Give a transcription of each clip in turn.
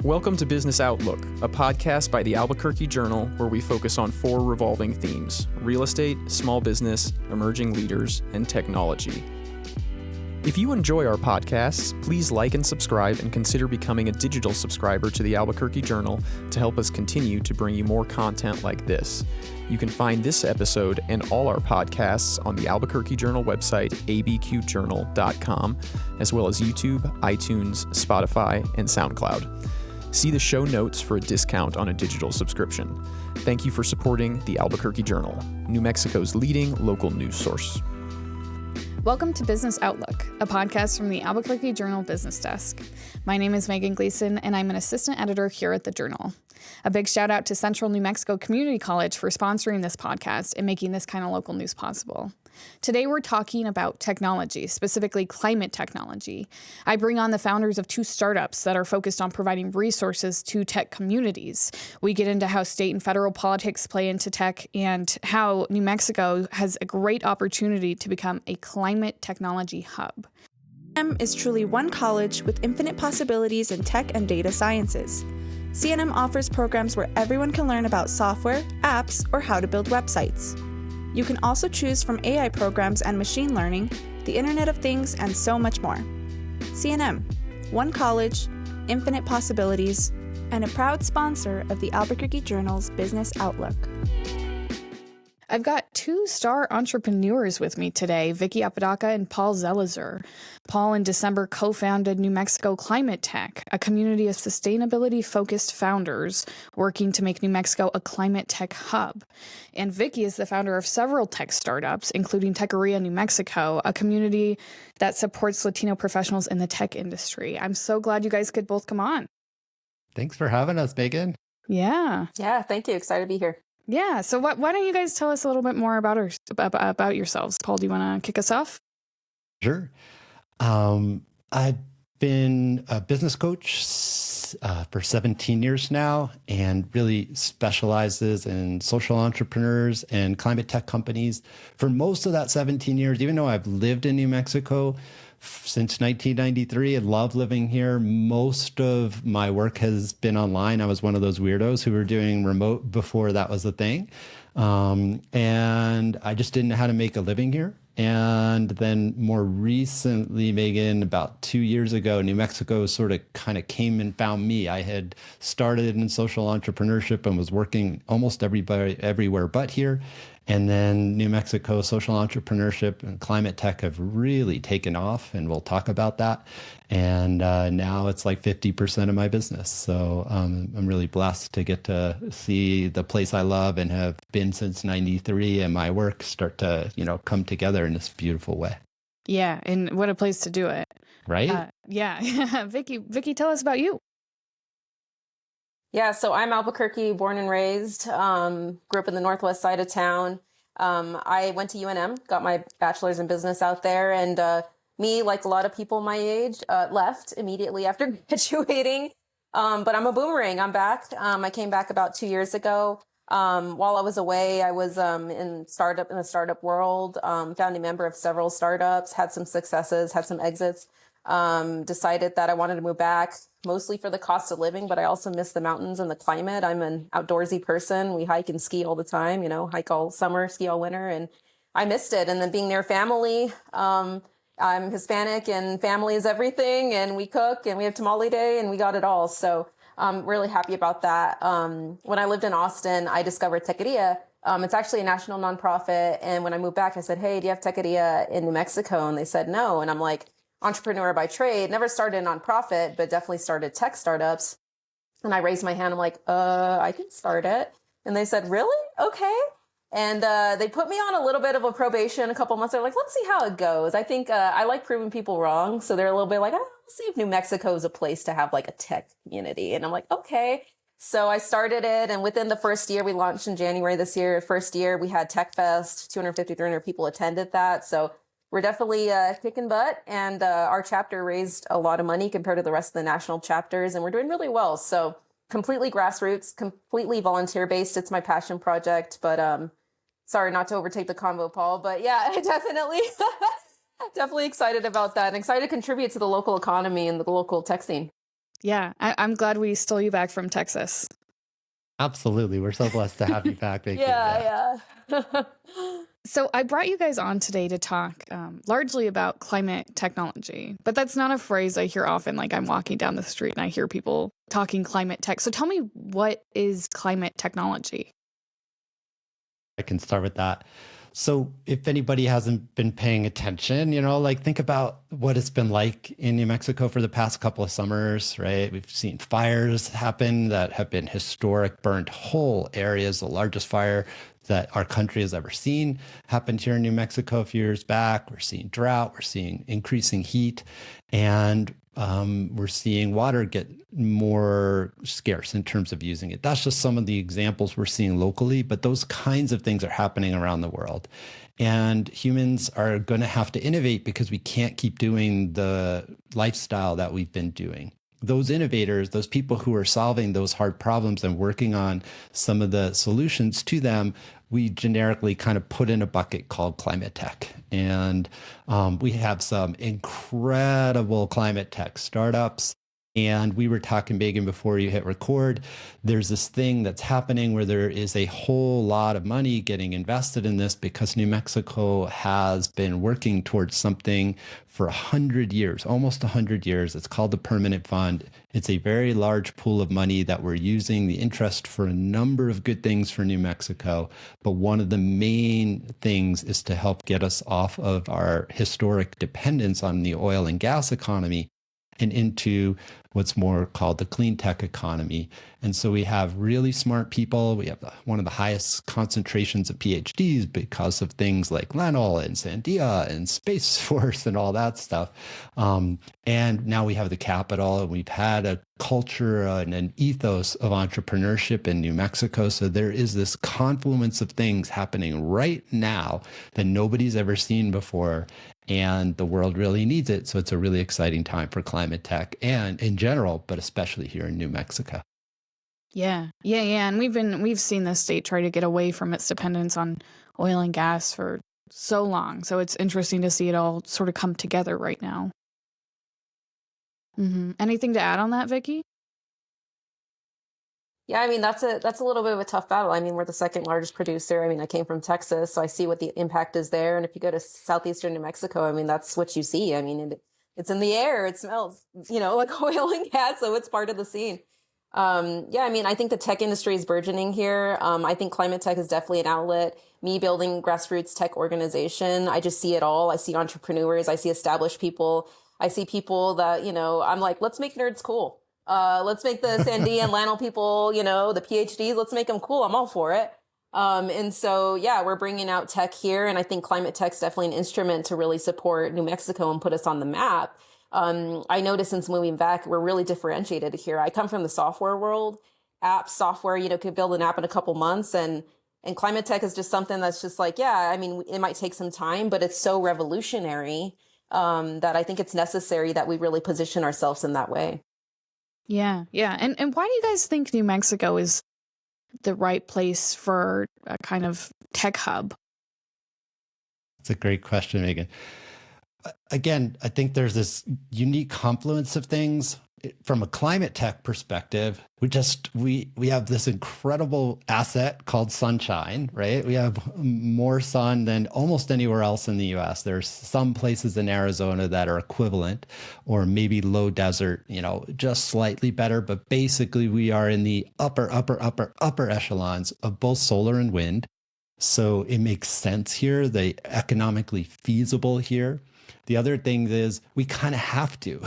Welcome to Business Outlook, a podcast by the Albuquerque Journal where we focus on 4 revolving themes: real estate, small business, emerging leaders, and technology. If you enjoy our podcasts, please like and subscribe and consider becoming a digital subscriber to the Albuquerque Journal to help us continue to bring you more content like this. You can find this episode and all our podcasts on the Albuquerque Journal website, abqjournal.com, as well as YouTube, iTunes, Spotify, and SoundCloud. See the show notes for a discount on a digital subscription. Thank you for supporting the Albuquerque Journal, New Mexico's leading local news source. Welcome to Business Outlook, a podcast from the Albuquerque Journal Business Desk. My name is Megan Gleason, and I'm an assistant editor here at the Journal. A big shout out to Central New Mexico Community College for sponsoring this podcast and making this kind of local news possible. Today we're talking about technology, specifically climate technology. I bring on the founders of 2 startups that are focused on providing resources to tech communities. We get into how state and federal politics play into tech and how New Mexico has a great opportunity to become a climate technology hub. CNM is truly one college with infinite possibilities in tech and data sciences. CNM offers programs where everyone can learn about software, apps, or how to build websites. You can also choose from AI programs and machine learning, the Internet of Things, and so much more. CNM, one college, infinite possibilities, and a proud sponsor of the Albuquerque Journal's Business Outlook. I've got 2 star entrepreneurs with me today, Vicki Apodaca and Paul Zelizer. Paul in December co-founded New Mexico Climate Tech, a community of sustainability-focused founders working to make New Mexico a climate tech hub. And Vicki is the founder of several tech startups, including Techeria New Mexico, a community that supports Latino professionals in the tech industry. I'm so glad you guys could both come on. Thanks for having us, Megan. Yeah. Yeah, thank you. Excited to be here. Yeah. So why don't you guys tell us a little bit more about yourselves? Paul, do you want to kick us off? Sure. I've been a business coach for 17 years now and really specializes in social entrepreneurs and climate tech companies. For most of that 17 years, even though I've lived in New Mexico since 1993 and love living here, most of my work has been online. I was one of those weirdos who were doing remote before that was a thing. And I just didn't know how to make a living here. And then more recently, Megan, about 2 years ago, New Mexico sort of kind of came and found me. I had started in social entrepreneurship and was working almost everywhere but here. And then New Mexico social entrepreneurship and climate tech have really taken off, and we'll talk about that. And now it's like 50% of my business. So I'm really blessed to get to see the place I love and have been since 93 and my work start to, come together in this beautiful way. Yeah. And what a place to do it. Right? Yeah. Vicki, tell us about you. Yeah, so I'm Albuquerque, born and raised, grew up in the northwest side of town. I went to UNM, got my bachelor's in business out there, and me, like a lot of people my age, left immediately after graduating. But I'm a boomerang. I'm back. I came back about 2 years ago. While I was away, I was in the startup world, founding member of several startups, had some successes, had some exits. Decided that I wanted to move back mostly for the cost of living, but I also miss the mountains and the climate. I'm an outdoorsy person. We hike and ski all the time, hike all summer, ski all winter. And I missed it. And then being near family, I'm Hispanic and family is everything. And we cook and we have tamale day and we got it all. So I'm really happy about that. When I lived in Austin, I discovered Techeria. It's actually a national nonprofit. And when I moved back, I said, hey, do you have Techeria in New Mexico? And they said no. And I'm like, entrepreneur by trade, never started a nonprofit, but definitely started tech startups. And I raised my hand. I'm like, I can start it. And they said, really? Okay. And they put me on a little bit of a probation a couple months. They're like, let's see how it goes. I think I like proving people wrong. So they're a little bit like, let's see if New Mexico is a place to have like a tech community. And I'm like, okay. So I started it. And within the first year, we launched in January this year. First year, we had Tech Fest, 250, 300 people attended that. So we're definitely kicking butt, and our chapter raised a lot of money compared to the rest of the national chapters, and we're doing really well. So completely grassroots, completely volunteer-based. It's my passion project, but sorry not to overtake the convo, Paul, but yeah, definitely excited about that and excited to contribute to the local economy and the local tech scene. Yeah, I'm glad we stole you back from Texas. Absolutely. We're so blessed to have you back, Vicki. Yeah. So I brought you guys on today to talk largely about climate technology, but that's not a phrase I hear often. Like I'm walking down the street and I hear people talking climate tech. So tell me, what is climate technology? I can start with that. So if anybody hasn't been paying attention, like think about what it's been like in New Mexico for the past couple of summers, right? We've seen fires happen that have been historic, burned whole areas. The largest fire that our country has ever seen happened here in New Mexico a few years back. We're seeing drought, we're seeing increasing heat, and we're seeing water get more scarce in terms of using it. That's just some of the examples we're seeing locally, but those kinds of things are happening around the world. And humans are going to have to innovate because we can't keep doing the lifestyle that we've been doing. Those innovators, those people who are solving those hard problems and working on some of the solutions to them, we generically kind of put in a bucket called climate tech. And we have some incredible climate tech startups. And we were talking, Megan, before you hit record, there's this thing that's happening where there is a whole lot of money getting invested in this because New Mexico has been working towards something for 100 years, almost 100 years. It's called the Permanent Fund. It's a very large pool of money that we're using the interest for a number of good things for New Mexico. But one of the main things is to help get us off of our historic dependence on the oil and gas economy and into what's more called the clean tech economy. And so we have really smart people. We have one of the highest concentrations of PhDs because of things like Lenel and Sandia and Space Force and all that stuff. And now we have the capital, and we've had a culture and an ethos of entrepreneurship in New Mexico. So there is this confluence of things happening right now that nobody's ever seen before. And the world really needs it. So it's a really exciting time for climate tech and in general, but especially here in New Mexico. Yeah. And we've seen the state try to get away from its dependence on oil and gas for so long. So it's interesting to see it all sort of come together right now. Anything to add on that, Vicki? Yeah, I mean, that's a little bit of a tough battle. I mean, we're the second largest producer. I mean, I came from Texas, so I see what the impact is there. And if you go to southeastern New Mexico, I mean, that's what you see. I mean, it's in the air. It smells, like oil and gas. So it's part of the scene. Yeah, I mean, I think the tech industry is burgeoning here. I think climate tech is definitely an outlet. Me building grassroots tech organization, I just see it all. I see entrepreneurs. I see established people. I see people that, I'm like, let's make nerds cool. Let's make the Sandia and Lanel people, the PhDs, let's make them cool. I'm all for it. And so, yeah, we're bringing out tech here. And I think climate tech's definitely an instrument to really support New Mexico and put us on the map. I noticed since moving back, we're really differentiated here. I come from the software world. Apps, software, could build an app in a couple months. And climate tech is just something that's just like, yeah, I mean, it might take some time, but it's so revolutionary that I think it's necessary that we really position ourselves in that way. Yeah. And why do you guys think New Mexico is the right place for a kind of tech hub? That's a great question, Megan. Again, I think there's this unique confluence of things. From a climate tech perspective, we have this incredible asset called sunshine, right? We have more sun than almost anywhere else in the US. There's some places in Arizona that are equivalent, or maybe low desert, just slightly better. But basically, we are in the upper echelons of both solar and wind. So it makes sense here. They're economically feasible here. The other thing is we kind of have to,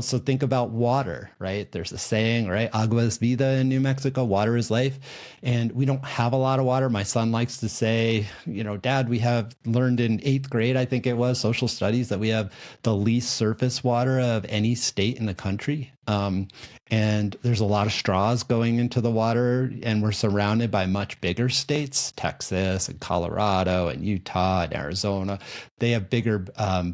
so think about water, right? There's a saying, right? Agua es vida in New Mexico, water is life. And we don't have a lot of water. My son likes to say, Dad, we have learned in 8th grade, I think it was, social studies, that we have the least surface water of any state in the country. And there's a lot of straws going into the water, and we're surrounded by much bigger states, Texas and Colorado and Utah and Arizona. They have bigger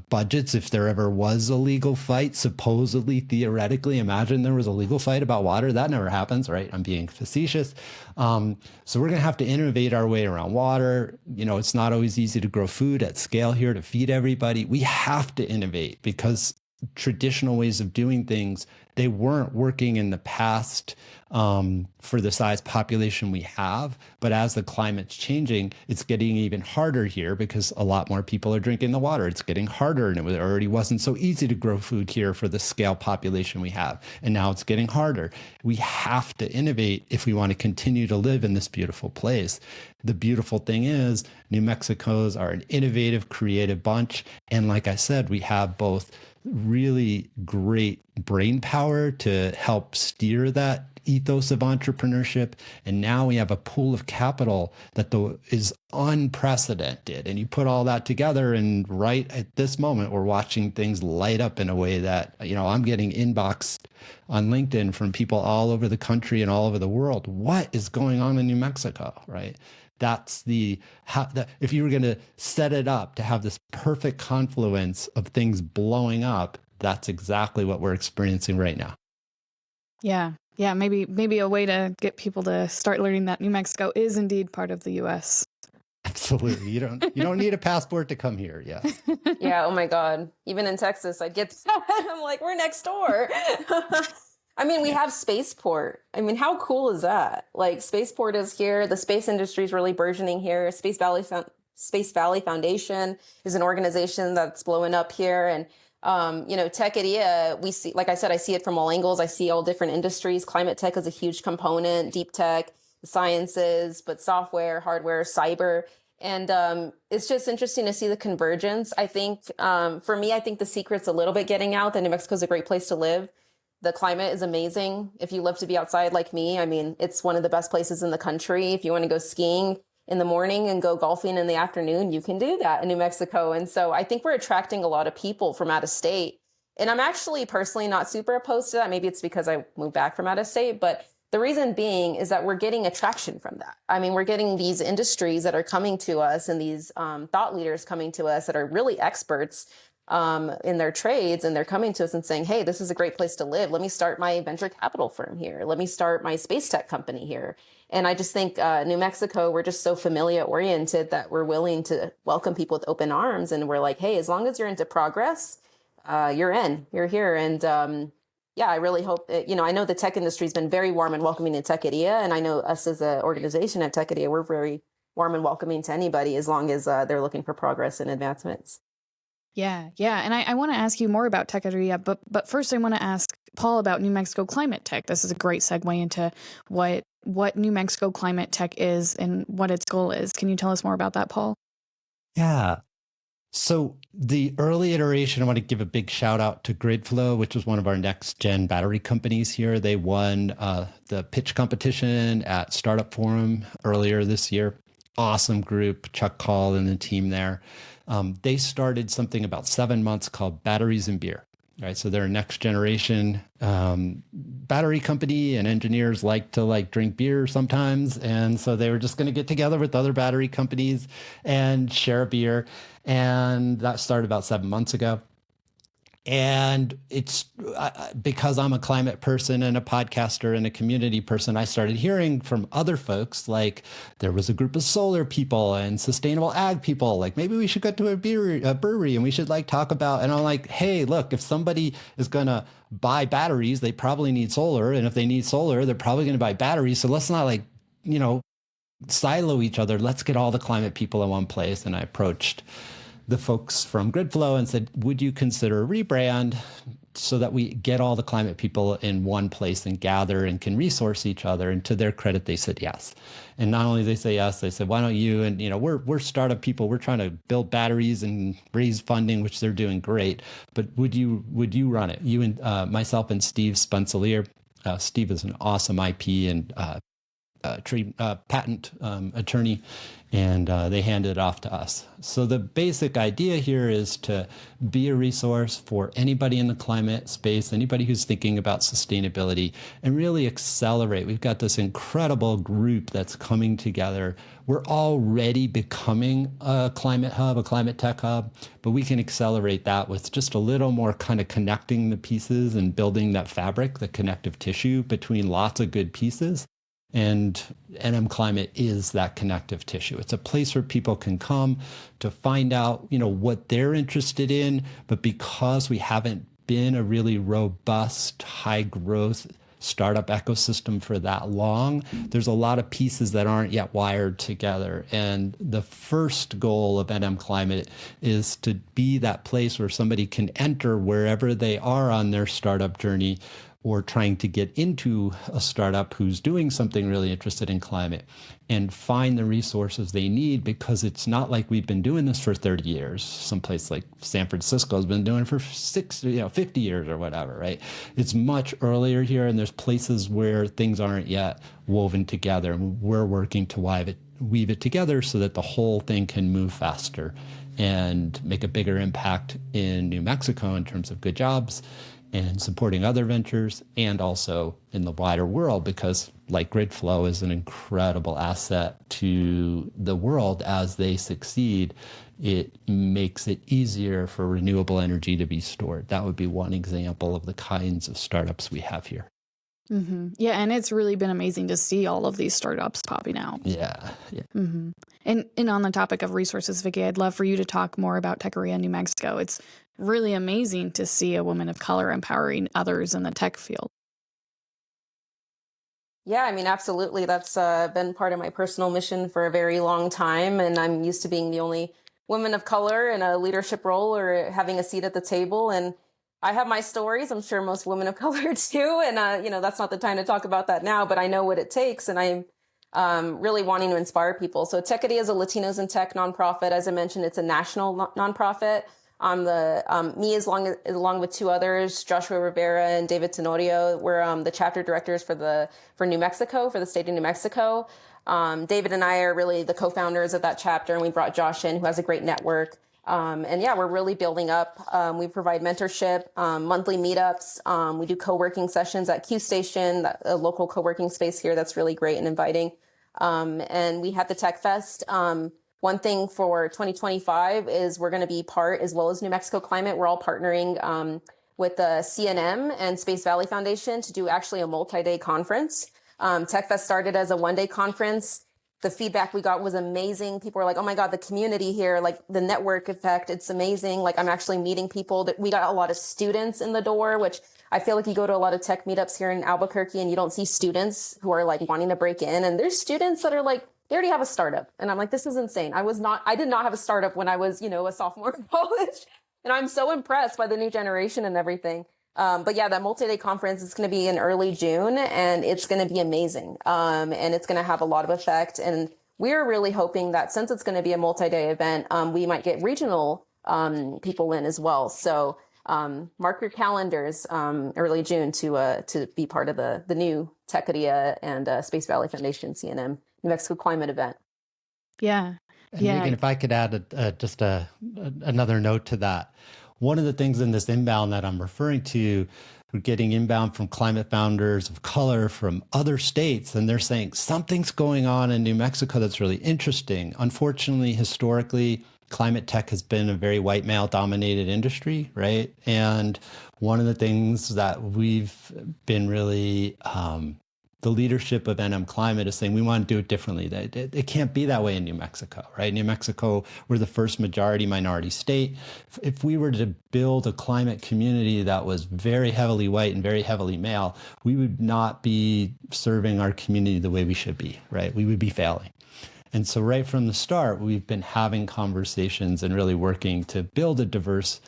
budgets. If there ever was a legal fight, supposedly, theoretically, imagine there was a legal fight about water. That never happens, right? I'm being facetious. So we're going to have to innovate our way around water. It's not always easy to grow food at scale here to feed everybody. We have to innovate because traditional ways of doing things, they weren't working in the past for the size population we have. But as the climate's changing, it's getting even harder here because a lot more people are drinking the water. It's getting harder, and it already wasn't so easy to grow food here for the scale population we have. And now it's getting harder. We have to innovate if we want to continue to live in this beautiful place. The beautiful thing is New Mexicos are an innovative, creative bunch. And like I said, we have both really great brain power to help steer that ethos of entrepreneurship. And now we have a pool of capital that is unprecedented. And you put all that together, and right at this moment, we're watching things light up in a way that, I'm getting inboxed on LinkedIn from people all over the country and all over the world. What is going on in New Mexico, right? That's if you were going to set it up to have this perfect confluence of things blowing up, that's exactly what we're experiencing right now. Yeah. Yeah. Maybe a way to get people to start learning that New Mexico is indeed part of the U.S. Absolutely. You don't need a passport to come here. Yeah. Yeah. Oh my God. Even in Texas, I get that. I'm like, we're next door. I mean, we have Spaceport. I mean, how cool is that? Like, Spaceport is here. The space industry is really burgeoning here. Space Valley Foundation is an organization that's blowing up here. And, tech idea, we see, like I said, I see it from all angles. I see all different industries. Climate tech is a huge component, deep tech, the sciences, but software, hardware, cyber. And it's just interesting to see the convergence. I think, for me, I think the secret's a little bit getting out that New Mexico is a great place to live. The climate is amazing. If you love to be outside like me, I mean, it's one of the best places in the country. If you want to go skiing in the morning and go golfing in the afternoon, you can do that in New Mexico. And so I think we're attracting a lot of people from out of state. And I'm actually personally not super opposed to that. Maybe it's because I moved back from out of state, but the reason being is that we're getting attraction from that. I mean, we're getting these industries that are coming to us and these thought leaders coming to us that are really experts in their trades, and they're coming to us and saying, hey, this is a great place to live. Let me start my venture capital firm here. Let me start my space tech company here. And I just think New Mexico, we're just so familiar oriented that we're willing to welcome people with open arms. And we're like, hey, as long as you're into progress, you're here. And I really hope that, I know the tech industry has been very warm and welcoming to Tech Idea. And I know us as an organization at Tech Idea, we're very warm and welcoming to anybody as long as they're looking for progress and advancements. Yeah. And I want to ask you more about Tech Idea, but first I want to ask Paul about New Mexico Climate Tech. This is a great segue into what New Mexico Climate Tech is and what its goal is. Can you tell us more about that, Paul? Yeah. So the early iteration, I want to give a big shout out to GridFlow, which was one of our next gen battery companies here. They won the pitch competition at Startup Forum earlier this year. Awesome group, Chuck Call and the team there. They started something about 7 months called Batteries and Beer. Right, so they're a next generation battery company, and engineers like to drink beer sometimes. And so they were just going to get together with other battery companies and share a beer. And that started about 7 months ago. And it's because I'm a climate person and a podcaster and a community person, I started hearing from other folks, like there was a group of solar people and sustainable ag people, like maybe we should go to a brewery and we should talk about, and I'm like, hey, look, if somebody is going to buy batteries, they probably need solar. And if they need solar, they're probably going to buy batteries. So let's not silo each other. Let's get all the climate people in one place. And I approached the folks from GridFlow and said, would you consider a rebrand so that we get all the climate people in one place and gather and can resource each other? And to their credit, they said yes. And not only did they say yes, they said, why don't you? And, we're startup people. We're trying to build batteries and raise funding, which they're doing great. But would you run it? You and myself and Steve Spence-Alier. Steve is an awesome IP and patent attorney, and they handed it off to us. So the basic idea here is to be a resource for anybody in the climate space, anybody who's thinking about sustainability, and really accelerate. We've got this incredible group that's coming together. We're already becoming a climate hub, a climate tech hub, but we can accelerate that with just a little more kind of connecting the pieces and building that fabric, the connective tissue between lots of good pieces. And NM Climate is that connective tissue. It's a place where people can come to find out, what they're interested in. But because we haven't been a really robust, high growth startup ecosystem for that long, there's a lot of pieces that aren't yet wired together. And the first goal of NM Climate is to be that place where somebody can enter wherever they are on their startup journey or trying to get into a startup who's doing something really interested in climate and find the resources they need, because it's not like we've been doing this for 30 years. Someplace like San Francisco has been doing it for 50 years or whatever, right? It's much earlier here, and there's places where things aren't yet woven together. And we're working to weave it together so that the whole thing can move faster and make a bigger impact in New Mexico in terms of good jobs and supporting other ventures, and also in the wider world, because like grid flow is an incredible asset to the world as they succeed. It makes it easier for renewable energy to be stored. That would be one example of the kinds of startups we have here. Mm-hmm. Yeah, and it's really been amazing to see all of these startups popping out. Yeah. Mm-hmm. And on the topic of resources, Vicki, I'd love for you to talk more about Techeria, New Mexico. It's really amazing to see a woman of color empowering others in the tech field. Yeah, I mean, absolutely. That's been part of my personal mission for a very long time. And I'm used to being the only woman of color in a leadership role or having a seat at the table. And I have my stories. I'm sure most women of color do. And, that's not the time to talk about that now, but I know what it takes. And I'm really wanting to inspire people. So Techeria is a Latinos in Tech nonprofit. As I mentioned, it's a national nonprofit. I'm me along with two others, Joshua Rivera and David Tenorio. We're the chapter directors for New Mexico, for the state of New Mexico. David and I are really the co-founders of that chapter, and we brought Josh in, who has a great network. We're really building up. We provide mentorship, monthly meetups. We do co-working sessions at Q Station, a local co-working space here that's really great and inviting. And we had the Tech Fest. One thing for 2025 is we're going to be part, as well as New Mexico Climate, we're all partnering with the CNM and Space Valley Foundation to do actually a multi-day conference. Tech Fest started as a one-day conference. The feedback we got was amazing. People were like, oh my God, the community here, like the network effect, it's amazing. Like I'm actually meeting people. That we got a lot of students in the door, which I feel like you go to a lot of tech meetups here in Albuquerque and you don't see students who are like wanting to break in. And there's students that are like, they already have a startup. And I'm like, this is insane. I did not have a startup when I was, a sophomore in college. And I'm so impressed by the new generation and everything. That multi-day conference is going to be in early June, and it's going to be amazing. And it's going to have a lot of effect. And we're really hoping that since it's going to be a multi-day event, we might get regional people in as well. So mark your calendars early June to be part of the new Techeria and Space Valley Foundation CNM New Mexico Climate event. Yeah. And Megan, if I could add another note to that. One of the things in this inbound that I'm referring to, we're getting inbound from climate founders of color from other states, and they're saying something's going on in New Mexico that's really interesting. Unfortunately, historically, climate tech has been a very white male dominated industry, right? And one of the things that we've been really the leadership of NM Climate is saying we want to do it differently. It can't be that way in New Mexico, right? New Mexico, we're the first majority minority state. If we were to build a climate community that was very heavily white and very heavily male, we would not be serving our community the way we should be, right? We would be failing. And so right from the start, we've been having conversations and really working to build a diverse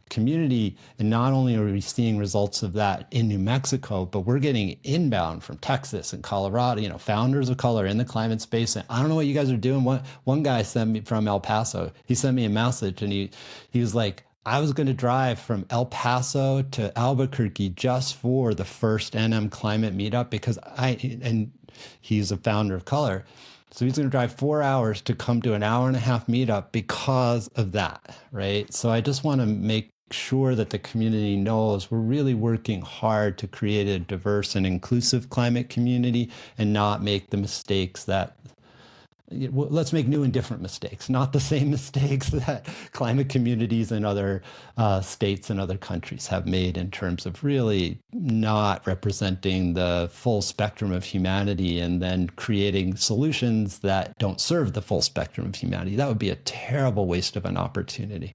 community. And not only are we seeing results of that in New Mexico, but we're getting inbound from Texas and Colorado, founders of color in the climate space. And I don't know what you guys are doing. One guy sent me from El Paso. He sent me a message and he was like, I was going to drive from El Paso to Albuquerque just for the first NM Climate meetup because and he's a founder of color. So he's going to drive 4 hours to come to an hour and a half meetup because of that, right? So I just want to make sure that the community knows we're really working hard to create a diverse and inclusive climate community and not make the mistakes that, let's make new and different mistakes, not the same mistakes that climate communities in other states and other countries have made in terms of really not representing the full spectrum of humanity and then creating solutions that don't serve the full spectrum of humanity. That would be a terrible waste of an opportunity.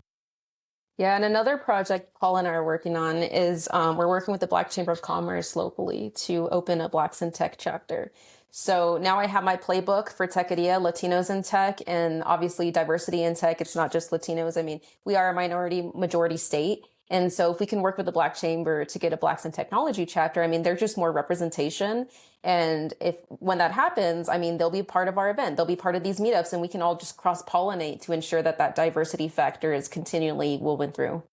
Yeah, and another project Paul and I are working on is we're working with the Black Chamber of Commerce locally to open a Blacks in Tech chapter. So now I have my playbook for Techadia, Latinos in Tech, and obviously diversity in tech. It's not just Latinos. I mean, we are a minority majority state. And so if we can work with the Black Chamber to get a Blacks in Technology chapter, I mean, they're just more representation. And when that happens, I mean, they'll be part of our event. They'll be part of these meetups, and we can all just cross-pollinate to ensure that that diversity factor is continually woven through.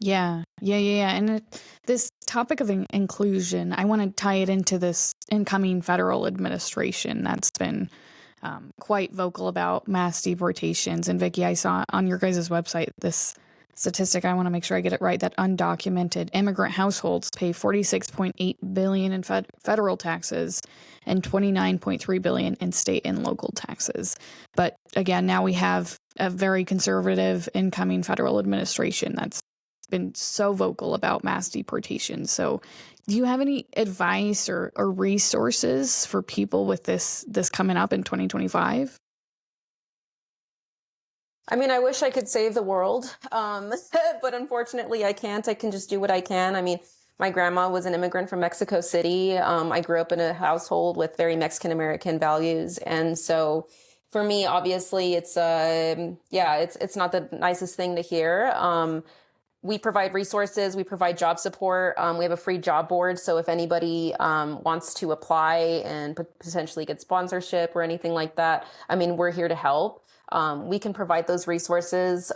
Yeah. And this topic of inclusion, I want to tie it into this incoming federal administration that's been quite vocal about mass deportations. And Vicki, I saw on your guys' website this statistic. I want to make sure I get it right, that undocumented immigrant households pay $46.8 billion in federal taxes and $29.3 billion in state and local taxes. But again, now we have a very conservative incoming federal administration that's been so vocal about mass deportation. So do you have any advice or resources for people with this coming up in 2025? I mean, I wish I could save the world, but unfortunately I can't. I can just do what I can. I mean, my grandma was an immigrant from Mexico City. I grew up in a household with very Mexican-American values. And so for me, obviously, it's not the nicest thing to hear. We provide resources. We provide job support. We have a free job board. So if anybody wants to apply and potentially get sponsorship or anything like that, I mean, we're here to help. We can provide those resources.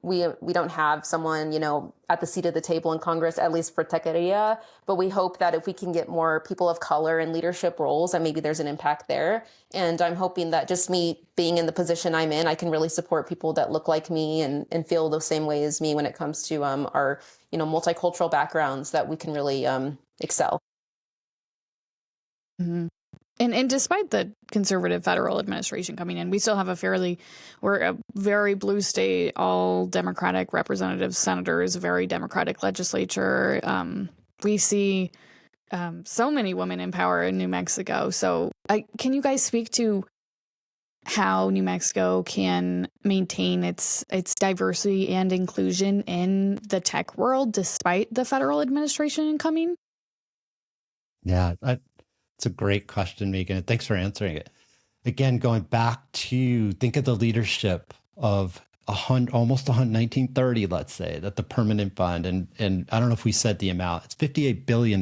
We don't have someone, at the seat of the table in Congress, at least for Techadia, but we hope that if we can get more people of color in leadership roles, that maybe there's an impact there. And I'm hoping that just me being in the position I'm in, I can really support people that look like me and feel the same way as me when it comes to our, multicultural backgrounds, that we can really excel. Mm-hmm. And despite the conservative federal administration coming in, we still have we're a very blue state, all Democratic representatives, senators, very Democratic legislature. We see so many women in power in New Mexico. So can you guys speak to how New Mexico can maintain its diversity and inclusion in the tech world despite the federal administration coming? Yeah, it's a great question, Megan, and thanks for answering it. Again, going back to think of the leadership of almost 1930, let's say, that the permanent fund, and I don't know if we said the amount, it's $58 billion,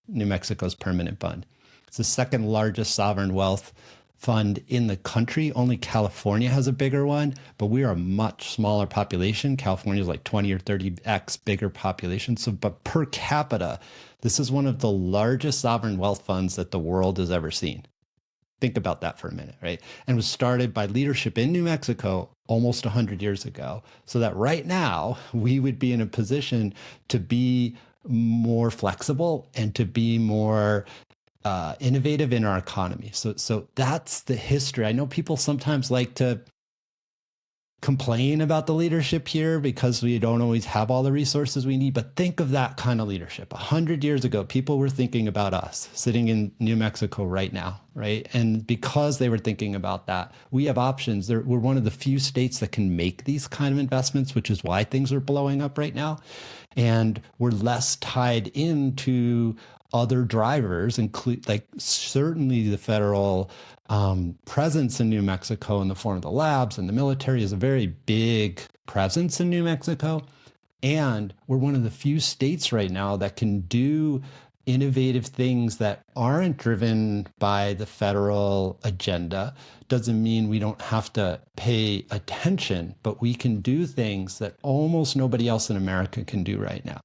New Mexico's permanent fund. It's the second largest sovereign wealth fund in the country. Only California has a bigger one, but we are a much smaller population. California is like 20 or 30x bigger population. So, but per capita, this is one of the largest sovereign wealth funds that the world has ever seen. Think about that for a minute, right? And was started by leadership in New Mexico almost 100 years ago. So that right now we would be in a position to be more flexible and to be more innovative in our economy. So that's the history. I know people sometimes like to complain about the leadership here because we don't always have all the resources we need, but think of that kind of leadership. 100 years ago, people were thinking about us sitting in New Mexico right now, right? And because they were thinking about that, we have options. We're one of the few states that can make these kind of investments, which is why things are blowing up right now. And we're less tied into other drivers, include like certainly the federal presence in New Mexico in the form of the labs and the military is a very big presence in New Mexico. And we're one of the few states right now that can do innovative things that aren't driven by the federal agenda. Doesn't mean we don't have to pay attention, but we can do things that almost nobody else in America can do right now.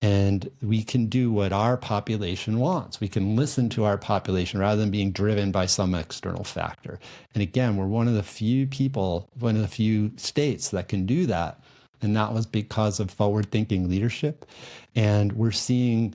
And we can do what our population wants. We can listen to our population rather than being driven by some external factor. And again, we're one of the few states that can do that. And that was because of forward-thinking leadership. And we're seeing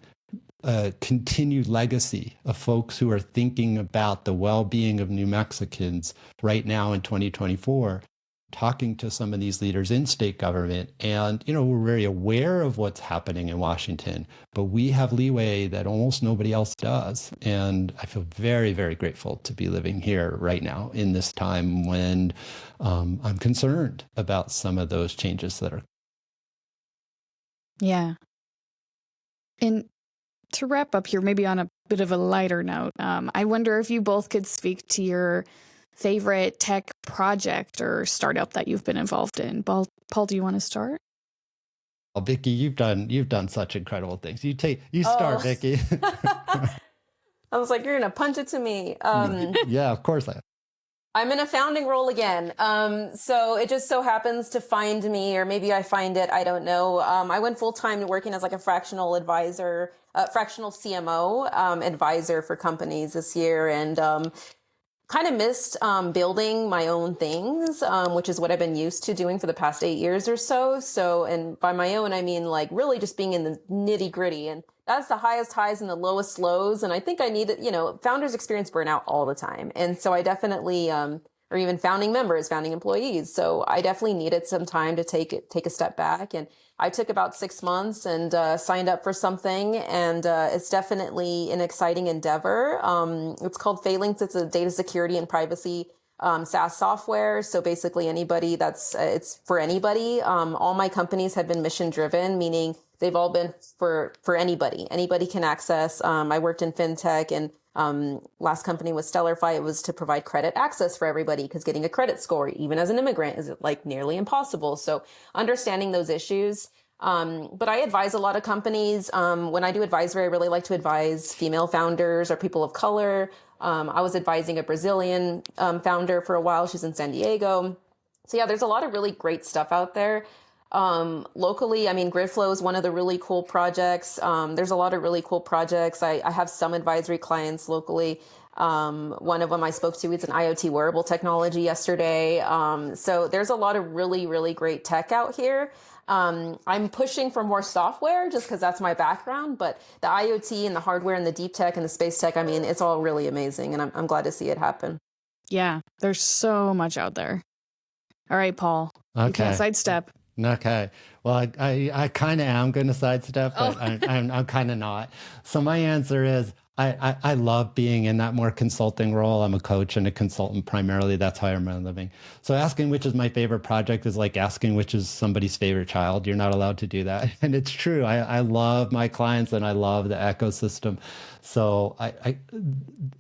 a continued legacy of folks who are thinking about the well-being of New Mexicans right now in 2024 talking to some of these leaders in state government, and we're very aware of what's happening in Washington, but we have leeway that almost nobody else does. And I feel very, very grateful to be living here right now in this time when I'm concerned about some of those changes that are. Yeah. And to wrap up here, maybe on a bit of a lighter note, I wonder if you both could speak to your favorite tech project or startup that you've been involved in. Paul, do you want to start? Well, Vicki, you've done such incredible things. You start, Vicki. I was like, you're gonna punch it to me. Yeah, of course I am. I'm in a founding role again. So it just so happens to find me, or maybe I find it, I don't know. I went full time to working as like a fractional advisor, fractional CMO advisor for companies this year, and kind of missed building my own things, which is what I've been used to doing for the past 8 years or so. So, and by my own, I mean like really just being in the nitty gritty, and that's the highest highs and the lowest lows. And I think I needed, founders experience burnout all the time. And so I definitely, or even founding members, founding employees. So I definitely needed some time to take a step back. And I took about 6 months and signed up for something. And it's definitely an exciting endeavor. It's called Phalanx. It's a data security and privacy SaaS software. So basically anybody it's for anybody. All my companies have been mission driven, meaning they've all been for anybody. Anybody can access. I worked in fintech, and last company was Stellarfy. It was to provide credit access for everybody, because getting a credit score, even as an immigrant, is like nearly impossible. So understanding those issues. But I advise a lot of companies. When I do advisory, I really like to advise female founders or people of color. I was advising a Brazilian founder for a while. She's in San Diego. So yeah, there's a lot of really great stuff out there. Locally, I mean, GridFlow is one of the really cool projects. There's a lot of really cool projects. I have some advisory clients locally. One of them I spoke to, it's an IoT wearable technology yesterday. So there's a lot of really, really great tech out here. I'm pushing for more software just because that's my background, but the IoT and the hardware and the deep tech and the space tech, I mean, it's all really amazing, and I'm glad to see it happen. Yeah, there's so much out there. All right, Paul, you can't sidestep. Okay. Well, I kind of am going to sidestep, but I'm kind of not. So my answer is I love being in that more consulting role. I'm a coach and a consultant primarily. That's how I earn my living. So asking which is my favorite project is like asking which is somebody's favorite child. You're not allowed to do that. And it's true. I love my clients and I love the ecosystem. So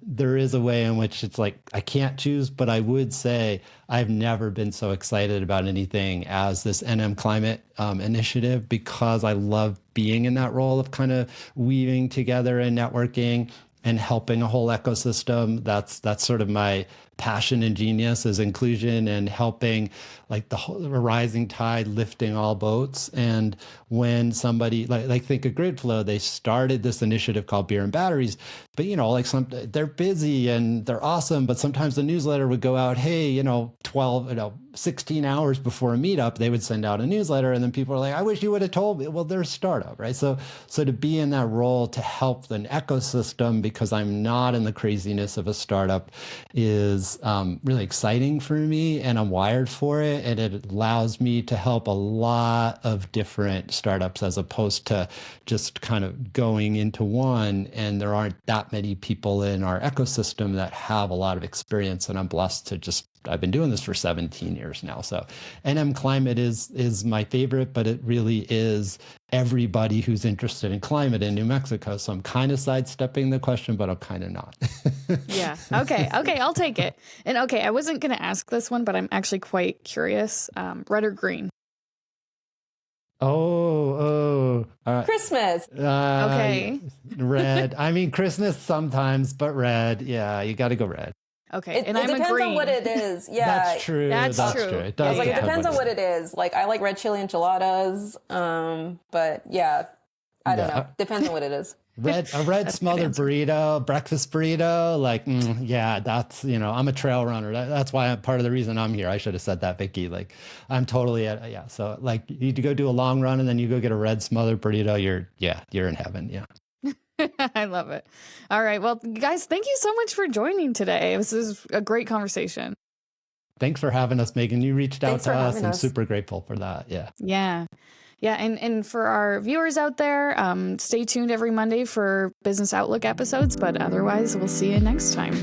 there is a way in which it's like I can't choose, but I would say I've never been so excited about anything as this NM Climate initiative, because I love being in that role of kind of weaving together and networking and helping a whole ecosystem. That's sort of my passion and genius, is inclusion and helping, like the whole rising tide lifting all boats. And when somebody like think of GridFlow, they started this initiative called Beer and Batteries, but they're busy and they're awesome, but sometimes the newsletter would go out, hey, 16 hours before a meetup, they would send out a newsletter, and then people are like, I wish you would have told me. Well, they're a startup, right? So to be in that role to help an ecosystem, because I'm not in the craziness of a startup, is really exciting for me, and I'm wired for it, and it allows me to help a lot of different startups as opposed to just kind of going into one. And there aren't that many people in our ecosystem that have a lot of experience, and I'm blessed to I've been doing this for 17 years now. So NM Climate is my favorite, but it really is everybody who's interested in climate in New Mexico. So I'm kind of sidestepping the question, but I'm kind of not. Yeah. Okay, I'll take it. And okay, I wasn't going to ask this one, but I'm actually quite curious. Red or green? Oh. Christmas. Okay. Red. I mean, Christmas sometimes, but red. Yeah, you got to go red. Okay, it depends on what it is. Yeah, that's true. That's true. It does. It depends on what it is. Like I like red chili enchiladas. But yeah, I don't know. Depends on what it is. A red smothered burrito, breakfast burrito. Like, yeah, that's I'm a trail runner. That's why part of the reason I'm here. I should have said that, Vicki. Like, I'm totally So like, you need to go do a long run and then you go get a red smothered burrito. You're in heaven. Yeah. I love it. All right. Well, guys, thank you so much for joining today. This is a great conversation. Thanks for having us, Megan. You reached out Thanks to for us. having I'm us. super grateful for that. Yeah. Yeah. Yeah. And for our viewers out there, stay tuned every Monday for Business Outlook episodes. But otherwise, we'll see you next time.